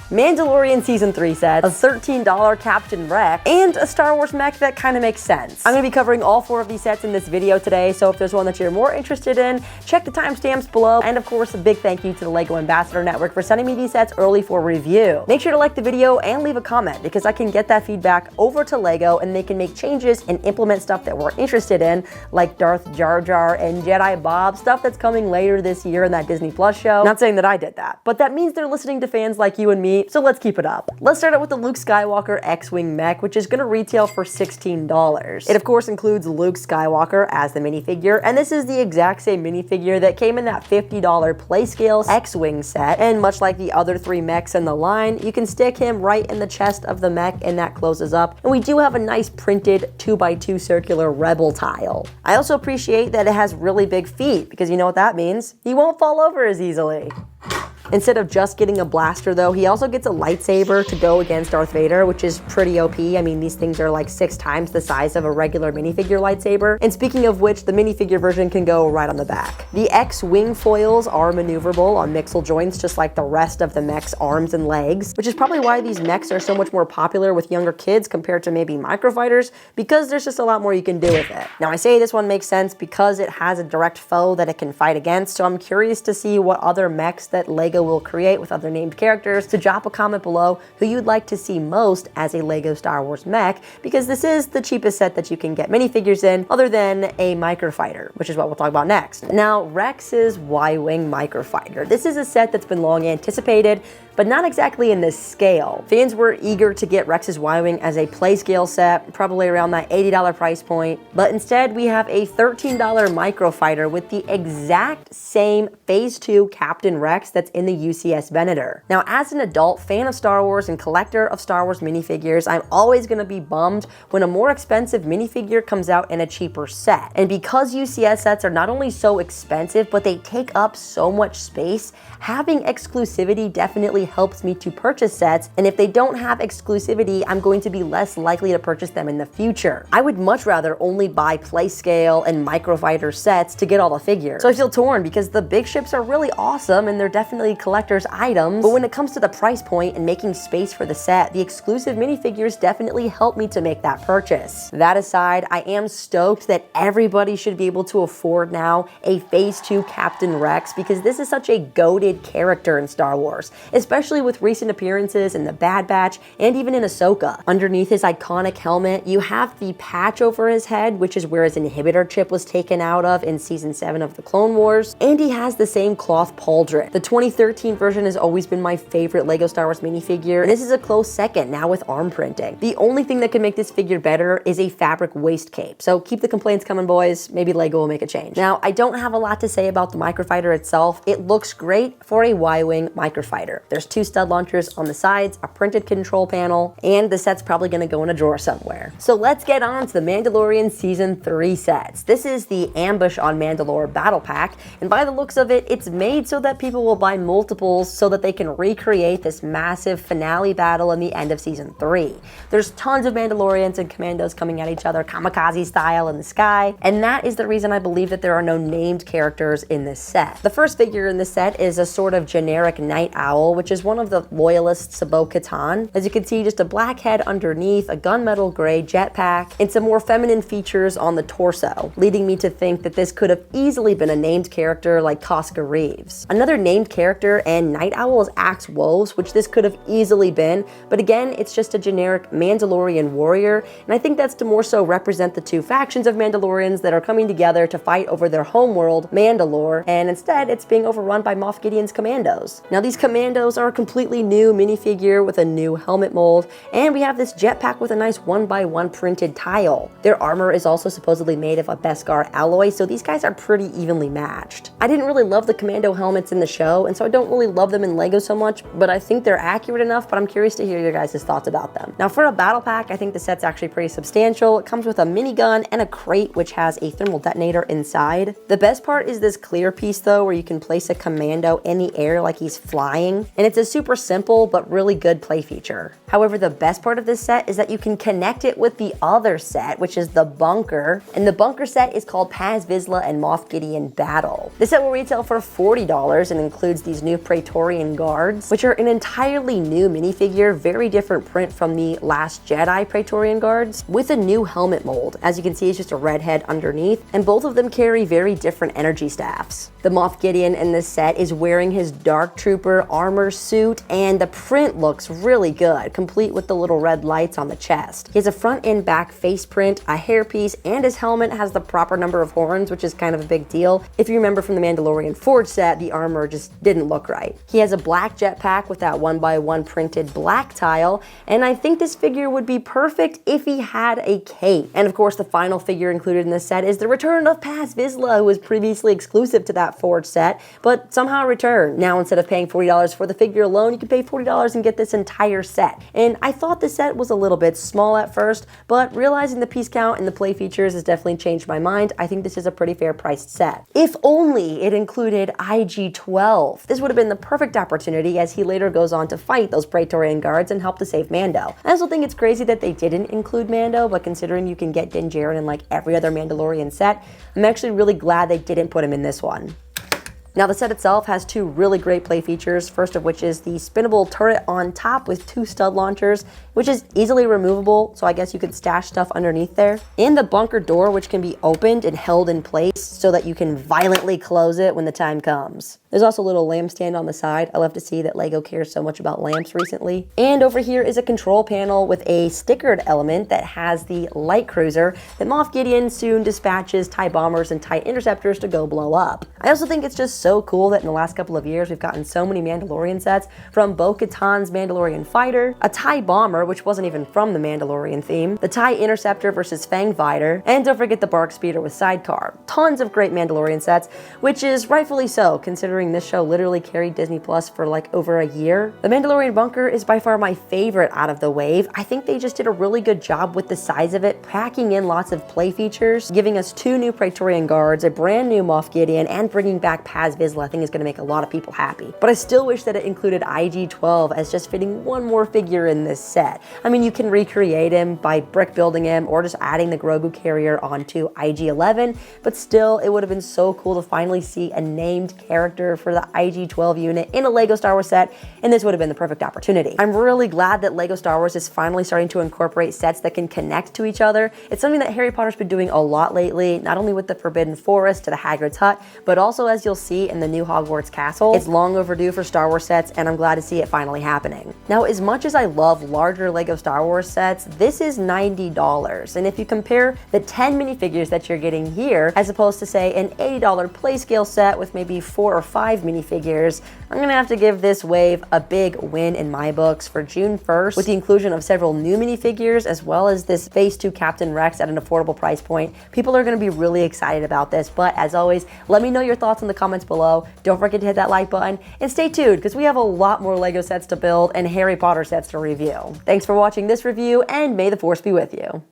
Mandalorian Season 3 sets, a $13 Captain Rex, and a Star Wars mech that kind of makes sense. I'm going to be covering all 4 of these sets in this video today, so if there's one that you're more interested in, check the timestamps below. And of course, a big thank you to the LEGO Ambassador Network for sending me these sets early for review. Make sure to like the video and leave a comment, because I can get that feedback over to LEGO and they can make changes and implement stuff that we're interested in, like Darth Jar Jar and Jedi Bob, stuff that's coming later this year in that Disney Plus show. Not saying that I did that, but that means they're listening to fans like you and me, so let's keep it up. Let's start out with the Luke Skywalker XWing Mech, which is going to retail for $16. It of course includes Luke Skywalker as the minifigure, and this is the exact same minifigure that came in that $50 Playscale X-Wing set, and much like the other 3 mechs in the line, you can stick him right in the chest of the mech and that closes up, and we do have a nice printed 2x2 circular rebel tile. I also appreciate that it has really big feet, because you know what that means? He won't fall over as easily. Instead of just getting a blaster though, he also gets a lightsaber to go against Darth Vader, which is pretty OP. I mean, these things are like 6 times the size of a regular minifigure lightsaber. And speaking of which, the minifigure version can go right on the back. The X-Wing foils are maneuverable on mixel joints, just like the rest of the mech's arms and legs, which is probably why these mechs are so much more popular with younger kids compared to maybe Microfighters, because there's just a lot more you can do with it. Now, I say this one makes sense because it has a direct foe that it can fight against, so I'm curious to see what other mechs that LEGO will create with other named characters. So drop a comment below who you'd like to see most as a LEGO Star Wars mech, because this is the cheapest set that you can get minifigures in, other than a Microfighter, which is what we'll talk about next. Now, Rex's WWing Microfighter. This is a set that's been long anticipated, but not exactly in this scale. Fans were eager to get Rex's WWing as a play scale set, probably around that $80 price point, but instead we have a $13 Microfighter with the exact same Phase 2 Captain Rex that's in the UCS Venator. Now, as an adult fan of Star Wars and collector of Star Wars minifigures, I'm always gonna be bummed when a more expensive minifigure comes out in a cheaper set. And because UCS sets are not only so expensive, but they take up so much space, having exclusivity definitely helps me to purchase sets, and if they don't have exclusivity, I'm going to be less likely to purchase them in the future. I would much rather only buy play scale and Microfighter sets to get all the figures. So I feel torn, because the big ships are really awesome and they're definitely collector's items, but when it comes to the price point and making space for the set, the exclusive minifigures definitely help me to make that purchase. That aside, I am stoked that everybody should be able to afford now a Phase 2 Captain Rex, because this is such a goated character in Star Wars, especially with recent appearances in the Bad Batch and even in Ahsoka. Underneath his iconic helmet, you have the patch over his head, which is where his inhibitor chip was taken out of in Season 7 of the Clone Wars, and he has the same cloth pauldron. The 2013 version has always been my favorite LEGO Star Wars minifigure, and this is a close second now with arm printing. The only thing that can make this figure better is a fabric waist cape, so keep the complaints coming, boys. Maybe LEGO will make a change. Now, I don't have a lot to say about the Microfighter itself. It looks great for a WWing Microfighter. There's 2 stud launchers on the sides, a printed control panel, and the set's probably gonna go in a drawer somewhere. So let's get on to the Mandalorian Season 3 sets. This is the Ambush on Mandalore Battle Pack, and by the looks of it, it's made so that people will buy multiples so that they can recreate this massive finale battle in the end of Season 3. There's tons of Mandalorians and Commandos coming at each other, kamikaze style in the sky, and that is the reason I believe that there are no named characters in this set. The first figure in this set is a sort of generic night owl, which is one of the loyalists of Bo-Katan. As you can see, just a black head underneath, a gunmetal gray jetpack, and some more feminine features on the torso, leading me to think that this could have easily been a named character like Casca Reeves. Another named character and night owl is Axe Woves, which this could have easily been, but again, it's just a generic Mandalorian warrior, and I think that's to more so represent the 2 factions of Mandalorians that are coming together to fight over their homeworld, Mandalore, and instead it's being overrun by Moff Gideon's commandos. Now, these commandos are a completely new minifigure with a new helmet mold, and we have this jetpack with a nice 1x1 printed tile. Their armor is also supposedly made of a Beskar alloy, so these guys are pretty evenly matched. I didn't really love the commando helmets in the show, and so I don't really love them in LEGO so much, but I think they're accurate enough, but I'm curious to hear your guys' thoughts about them. Now, for a battle pack, I think the set's actually pretty substantial. It comes with a minigun and a crate, which has a thermal detonator inside. The best part is this clear piece, though, where you can place a commando in the air like he's flying, and it's a super simple but really good play feature. However, the best part of this set is that you can connect it with the other set, which is the bunker, and the bunker set is called Paz Vizla and Moff Gideon Battle. This set will retail for $40 and includes these new Praetorian guards, which are an entirely new minifigure, very different print from the Last Jedi Praetorian guards, with a new helmet mold. As you can see, it's just a red head underneath, and both of them carry very different energy staffs. The Moff Gideon in this set is wearing his Dark Trooper armor suit, and the print looks really good, complete with the little red lights on the chest. He has a front and back face print, a hairpiece, and his helmet has the proper number of horns, which is kind of a big deal. If you remember from the Mandalorian Forge set, the armor just didn't look right. He has a black jetpack with that 1x1 printed black tile, and I think this figure would be perfect if he had a cape. And of course, the final figure included in this set is the return of Paz Vizla, who was previously exclusive to that Forge set, but somehow returned. Now, instead of paying $40 for the figure alone, you can pay $40 and get this entire set. And I thought the set was a little bit small at first, but realizing the piece count and the play features has definitely changed my mind. I think this is a pretty fair priced set. If only it included IG-12. This would have been the perfect opportunity, as he later goes on to fight those Praetorian guards and help to save Mando. I also think it's crazy that they didn't include Mando, but considering you can get Din Djarin in like every other Mandalorian set, I'm actually really glad they didn't put him in this one. Now, the set itself has two really great play features, first of which is the spinnable turret on top with two stud launchers, which is easily removable, so I guess you could stash stuff underneath there. And the bunker door, which can be opened and held in place so that you can violently close it when the time comes. There's also a little lampstand on the side. I love to see that LEGO cares so much about lamps recently. And over here is a control panel with a stickered element that has the light cruiser that Moff Gideon soon dispatches TIE bombers and TIE interceptors to go blow up. I also think it's just so cool that in the last couple of years we've gotten so many Mandalorian sets, from Bo-Katan's Mandalorian fighter, a TIE bomber, which wasn't even from the Mandalorian theme, the TIE interceptor versus Fang fighter, and don't forget the Bark speeder with sidecar. Tons of great Mandalorian sets, which is rightfully so, considering this show literally carried Disney Plus for like over a year. The Mandalorian bunker is by far my favorite out of the wave. I think they just did a really good job with the size of it, packing in lots of play features, giving us two new Praetorian guards, a brand new Moff Gideon, and bringing back Paz Vizla. I think is going to make a lot of people happy. But I still wish that it included IG-12 as just fitting one more figure in this set. I mean, you can recreate him by brick building him or just adding the Grogu carrier onto IG-11, but still, it would have been so cool to finally see a named character for the IG-12 unit in a LEGO Star Wars set, and this would have been the perfect opportunity. I'm really glad that LEGO Star Wars is finally starting to incorporate sets that can connect to each other. It's something that Harry Potter's been doing a lot lately, not only with the Forbidden Forest to the Hagrid's Hut, but also, as you'll see, in the new Hogwarts Castle. It's long overdue for Star Wars sets, and I'm glad to see it finally happening. Now, as much as I love larger LEGO Star Wars sets, this is $90, and if you compare the 10 minifigures that you're getting here, as opposed to, say, an $80 play scale set with maybe 4 or 5 minifigures, I'm gonna have to give this wave a big win in my books. For June 1st, with the inclusion of several new minifigures, as well as this Phase 2 Captain Rex at an affordable price point, people are gonna be really excited about this. But as always, let me know your thoughts in the comments below. Don't forget to hit that like button, and stay tuned, because we have a lot more LEGO sets to build and Harry Potter sets to review. Thanks for watching this review, and may the Force be with you.